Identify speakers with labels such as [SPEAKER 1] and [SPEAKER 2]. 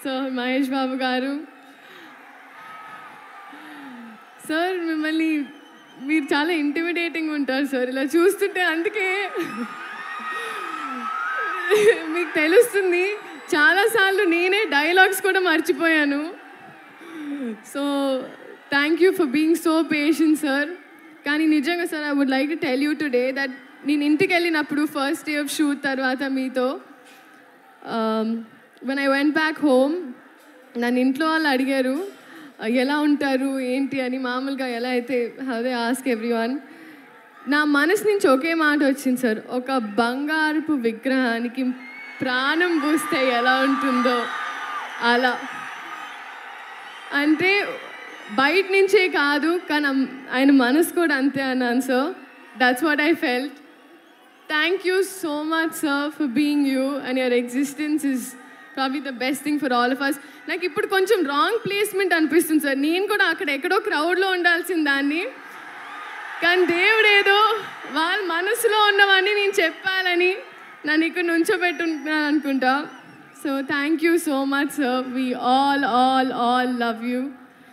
[SPEAKER 1] Sir Mahesh Babu గారు, sir మిమ్మల్ని మీరు చాలా ఇంటిమిడేటింగ్ ఉంటారు సార్, ఇలా చూస్తుంటే. అందుకే మీకు తెలుస్తుంది, చాలాసార్లు నేనే డైలాగ్స్ కూడా మర్చిపోయాను. So thank you for being so patient sir. కానీ నిజంగా సార్, I would like to tell you today that నేను ఇంటికి వెళ్ళినప్పుడు ఫస్ట్ డే ఆఫ్ షూట్ తర్వాత మీతో when I went back home, నన్ను ఇంట్లో వాళ్ళు అడిగారు ఎలా ఉంటారు ఏంటి అని. మామూలుగా ఎలా అయితే అదే ఆస్క్ ఎవ్రీవన్. నా మనసు నుంచి ఒకే మాట వచ్చింది సార్, ఒక బంగారపు విగ్రహానికి ప్రాణం పూస్తే ఎలా ఉంటుందో అలా. అంటే బయట నుంచే కాదు, కానీ ఆయన మనసు కూడా అంతే అన్నాను sir. That's what I felt. Thank you so much sir for being you, and your existence is probably the best thing for all of us. నాకు ఇప్పుడు కొంచెం రాంగ్ ప్లేస్మెంట్ అనిపిస్తుంది సార్. నేను కూడా అక్కడ ఎక్కడో క్రౌడ్లో ఉండాల్సిన దాన్ని, కానీ దేవుడు ఏదో వాళ్ళ మనసులో ఉన్నవన్నీ నేను చెప్పాలని నన్ను ఇక్కడ నుంచోబెట్టుకుంటున్నాను అనుకుంటా. So thank you so much sir. We all love you.